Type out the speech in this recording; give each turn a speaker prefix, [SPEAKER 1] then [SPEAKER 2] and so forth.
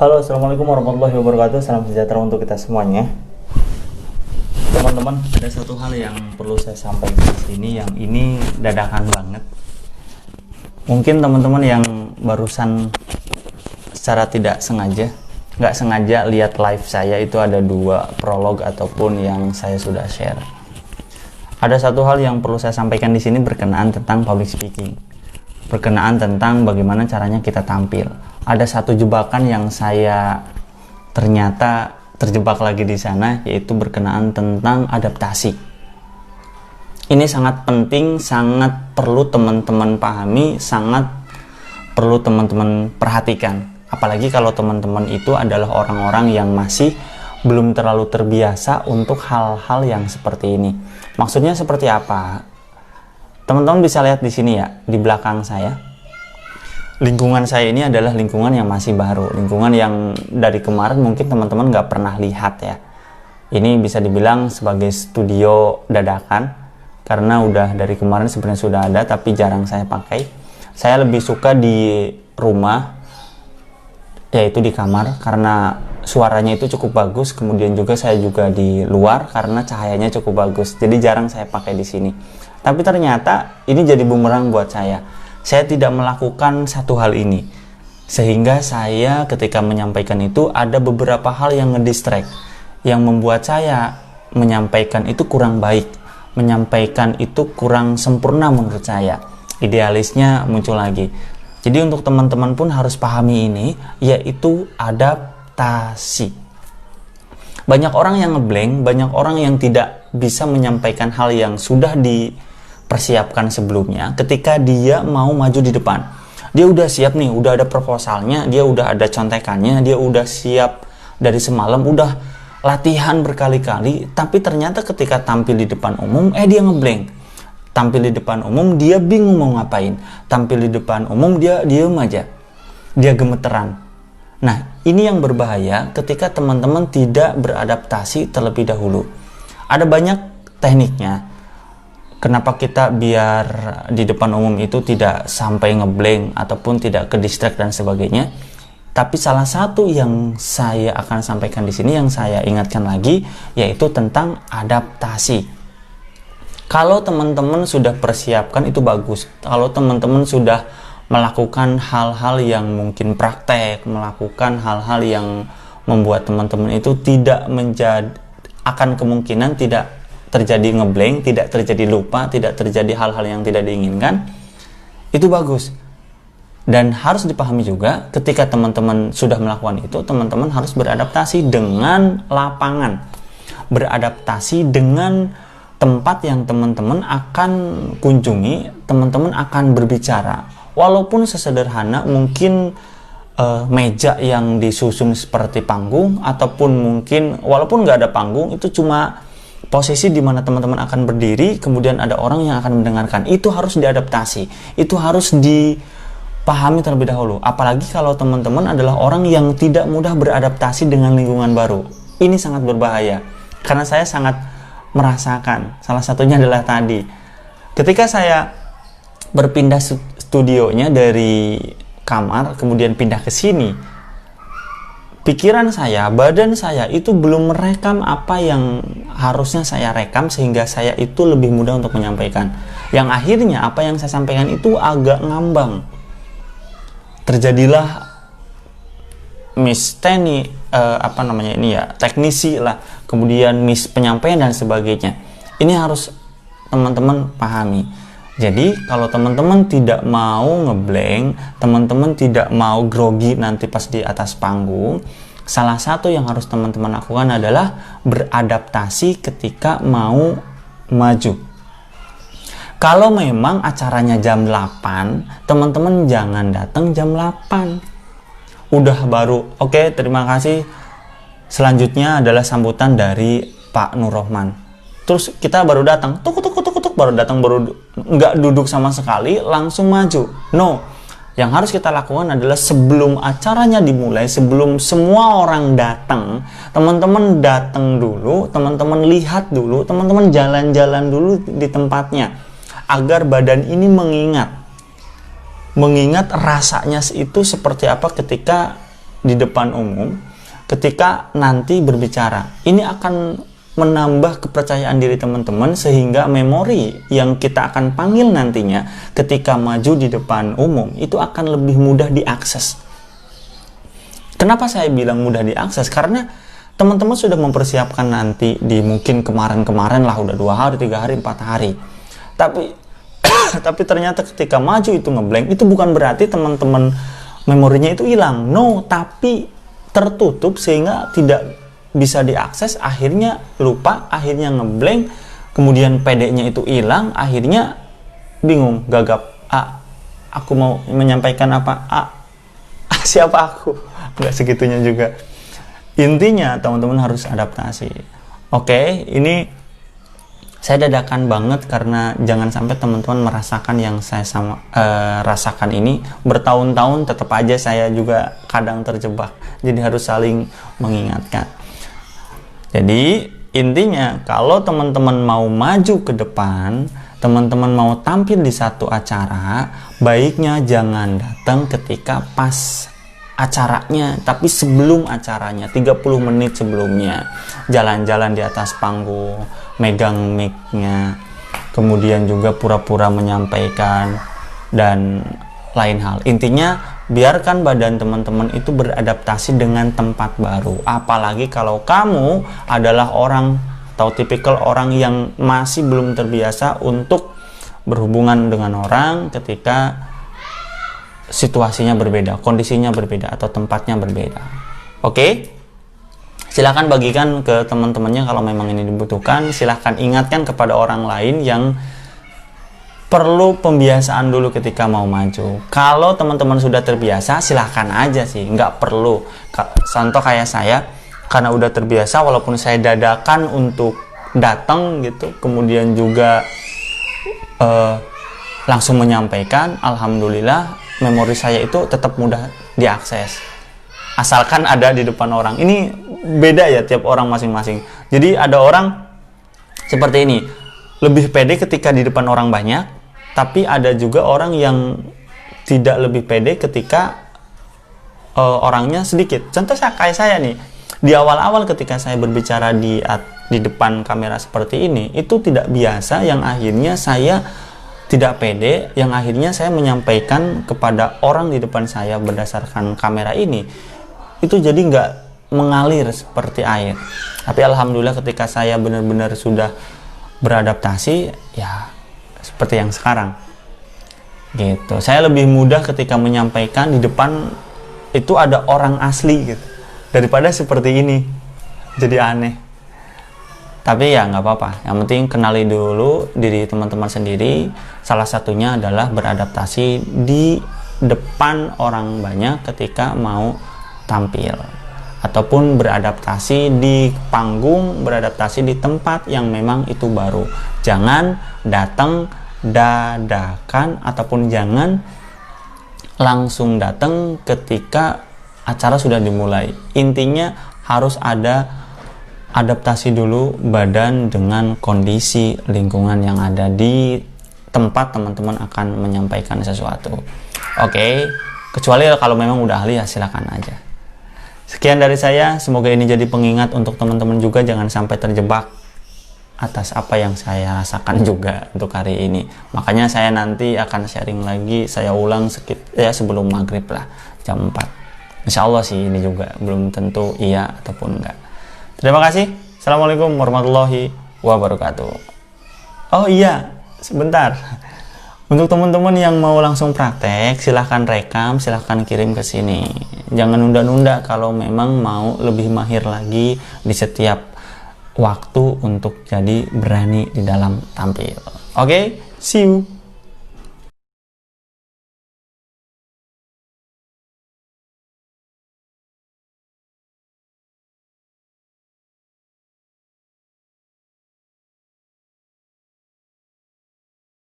[SPEAKER 1] Halo, assalamualaikum warahmatullahi wabarakatuh. Salam sejahtera untuk kita semuanya. Teman-teman, ada satu hal yang perlu saya sampaikan di sini, yang ini dadakan banget. Mungkin teman-teman yang barusan secara nggak sengaja lihat live saya, itu ada 2 prolog ataupun yang saya sudah share. Ada satu hal yang perlu saya sampaikan di sini berkenaan tentang public speaking, berkenaan tentang bagaimana caranya kita tampil. Ada satu jebakan yang saya ternyata terjebak lagi di sana, yaitu berkenaan tentang adaptasi. Ini sangat penting, sangat perlu teman-teman pahami, sangat perlu teman-teman perhatikan. Apalagi kalau teman-teman itu adalah orang-orang yang masih belum terlalu terbiasa untuk hal-hal yang seperti ini. Maksudnya seperti apa? Teman-teman bisa lihat di sini ya, di belakang saya. Lingkungan saya ini adalah lingkungan yang masih baru, lingkungan yang dari kemarin mungkin teman-teman nggak pernah lihat ya. Ini bisa dibilang sebagai studio dadakan, karena udah dari kemarin sebenarnya sudah ada tapi jarang saya pakai. Saya lebih suka di rumah, yaitu di kamar, karena suaranya itu cukup bagus. Kemudian juga saya juga di luar karena cahayanya cukup bagus, jadi jarang saya pakai di sini. Tapi ternyata ini jadi bumerang buat saya. Saya tidak melakukan satu hal ini, sehingga saya ketika menyampaikan itu ada beberapa hal yang ngedistract, yang membuat saya menyampaikan itu kurang baik, menyampaikan itu kurang sempurna menurut saya. Idealisnya muncul lagi. Jadi untuk teman-teman pun harus pahami ini, yaitu adaptasi. Banyak orang yang ngeblank, banyak orang yang tidak bisa menyampaikan hal yang sudah dipersiapkan sebelumnya. Ketika dia mau maju di depan, dia udah siap nih, udah ada proposalnya, dia udah ada contekannya, dia udah siap dari semalam, udah latihan berkali-kali, tapi ternyata ketika tampil di depan umum, dia ngeblank. Tampil di depan umum, dia bingung mau ngapain. Tampil di depan umum, dia diem aja, dia gemeteran. Nah, ini yang berbahaya ketika teman-teman tidak beradaptasi terlebih dahulu. Ada banyak tekniknya. Kenapa kita biar di depan umum itu tidak sampai ngeblank ataupun tidak ke distract dan sebagainya. Tapi salah satu yang saya akan sampaikan di sini, yang saya ingatkan lagi, yaitu tentang adaptasi. Kalau teman-teman sudah persiapkan itu bagus. Kalau teman-teman sudah melakukan hal-hal yang mungkin praktek, melakukan hal-hal yang membuat teman-teman itu tidak akan kemungkinan tidak terjadi ngeblank, tidak terjadi lupa, tidak terjadi hal-hal yang tidak diinginkan, itu bagus. Dan harus dipahami juga, ketika teman-teman sudah melakukan itu, teman-teman harus beradaptasi dengan lapangan, beradaptasi dengan tempat yang teman-teman akan kunjungi, teman-teman akan berbicara. Walaupun sesederhana mungkin meja yang disusun seperti panggung, ataupun mungkin walaupun nggak ada panggung, itu cuma posisi di mana teman-teman akan berdiri, kemudian ada orang yang akan mendengarkan. Itu harus diadaptasi, itu harus dipahami terlebih dahulu. Apalagi kalau teman-teman adalah orang yang tidak mudah beradaptasi dengan lingkungan baru. Ini sangat berbahaya, karena saya sangat merasakan. Salah satunya adalah tadi, ketika saya berpindah studionya dari kamar, kemudian pindah ke sini, pikiran saya, badan saya itu belum merekam apa yang harusnya saya rekam, sehingga saya itu lebih mudah untuk menyampaikan. Yang akhirnya apa yang saya sampaikan itu agak ngambang. Terjadilah teknisi lah, kemudian miss penyampaian dan sebagainya. Ini harus teman-teman pahami. Jadi kalau teman-teman tidak mau ngeblank, teman-teman tidak mau grogi nanti pas di atas panggung, salah satu yang harus teman-teman lakukan adalah beradaptasi ketika mau maju. Kalau memang acaranya jam 8, teman-teman jangan datang jam 8. Udah baru, oke, terima kasih. Selanjutnya adalah sambutan dari Pak Nur Rohman. Terus kita baru datang, tuk, baru datang, baru nggak duduk sama sekali, langsung maju. No, yang harus kita lakukan adalah sebelum acaranya dimulai, sebelum semua orang datang, teman-teman datang dulu, teman-teman lihat dulu, teman-teman jalan-jalan dulu di tempatnya, agar badan ini mengingat rasanya itu seperti apa ketika di depan umum, ketika nanti berbicara, ini akan menambah kepercayaan diri teman-teman, sehingga memori yang kita akan panggil nantinya ketika maju di depan umum itu akan lebih mudah diakses. Kenapa saya bilang mudah diakses? Karena teman-teman sudah mempersiapkan nanti di mungkin kemarin-kemarin lah, udah 2 hari, 3 hari, 4 hari. Tapi ternyata ketika maju itu ngeblank, itu bukan berarti teman-teman memorinya itu hilang. No, tapi tertutup sehingga tidak bisa diakses, akhirnya lupa, akhirnya ngeblank, kemudian PD-nya itu hilang, akhirnya bingung, gagap. Aku mau menyampaikan apa? Siapa aku? Nggak segitunya juga. Intinya teman-teman harus adaptasi. Oke, ini saya dadakan banget karena jangan sampai teman-teman merasakan yang saya rasakan ini. Bertahun-tahun tetap aja saya juga kadang terjebak. Jadi harus saling mengingatkan. Jadi intinya kalau teman-teman mau maju ke depan, teman-teman mau tampil di satu acara, baiknya jangan datang ketika pas acaranya, tapi sebelum acaranya, 30 menit sebelumnya. Jalan-jalan di atas panggung, megang mic-nya, kemudian juga pura-pura menyampaikan, dan lain hal. Intinya biarkan badan teman-teman itu beradaptasi dengan tempat baru. Apalagi kalau kamu adalah orang atau tipikal orang yang masih belum terbiasa untuk berhubungan dengan orang ketika situasinya berbeda, kondisinya berbeda, atau tempatnya berbeda. Oke? Silahkan bagikan ke teman-temannya kalau memang ini dibutuhkan. Silahkan ingatkan kepada orang lain yang perlu pembiasaan dulu ketika mau maju. Kalau teman-teman sudah terbiasa, silahkan aja sih, nggak perlu. Contoh kayak saya, karena udah terbiasa, walaupun saya dadakan untuk datang gitu, kemudian juga langsung menyampaikan, alhamdulillah memori saya itu tetap mudah diakses. Asalkan ada di depan orang. Ini beda ya tiap orang masing-masing. Jadi ada orang seperti ini, lebih pede ketika di depan orang banyak. Tapi ada juga orang yang tidak lebih pede ketika orangnya sedikit. Contoh kayak saya nih, di awal-awal ketika saya berbicara di depan kamera seperti ini, itu tidak biasa, yang akhirnya saya tidak pede, yang akhirnya saya menyampaikan kepada orang di depan saya berdasarkan kamera ini, itu jadi nggak mengalir seperti air. Tapi alhamdulillah ketika saya benar-benar sudah beradaptasi, ya seperti yang sekarang gitu. Saya lebih mudah ketika menyampaikan di depan itu ada orang asli gitu, daripada seperti ini jadi aneh. Tapi ya nggak apa-apa, yang penting kenali dulu diri teman-teman sendiri. Salah satunya adalah beradaptasi di depan orang banyak ketika mau tampil, ataupun beradaptasi di panggung, beradaptasi di tempat yang memang itu baru. Jangan datang dadakan, ataupun jangan langsung datang ketika acara sudah dimulai. Intinya harus ada adaptasi dulu badan dengan kondisi lingkungan yang ada di tempat teman-teman akan menyampaikan sesuatu. Oke, kecuali kalau memang udah ahli ya silakan aja. Sekian dari saya, semoga ini jadi pengingat untuk teman-teman juga, jangan sampai terjebak atas apa yang saya rasakan juga untuk hari ini. Makanya saya nanti akan sharing lagi, saya ulang sebelum maghrib lah, jam 4. Insya Allah sih ini juga, belum tentu iya ataupun enggak. Terima kasih. Assalamualaikum warahmatullahi wabarakatuh. Oh iya, sebentar. Untuk teman-teman yang mau langsung praktek, silahkan rekam, silahkan kirim ke sini. Jangan nunda-nunda kalau memang mau lebih mahir lagi di setiap waktu untuk jadi berani di dalam tampil. Oke, see you.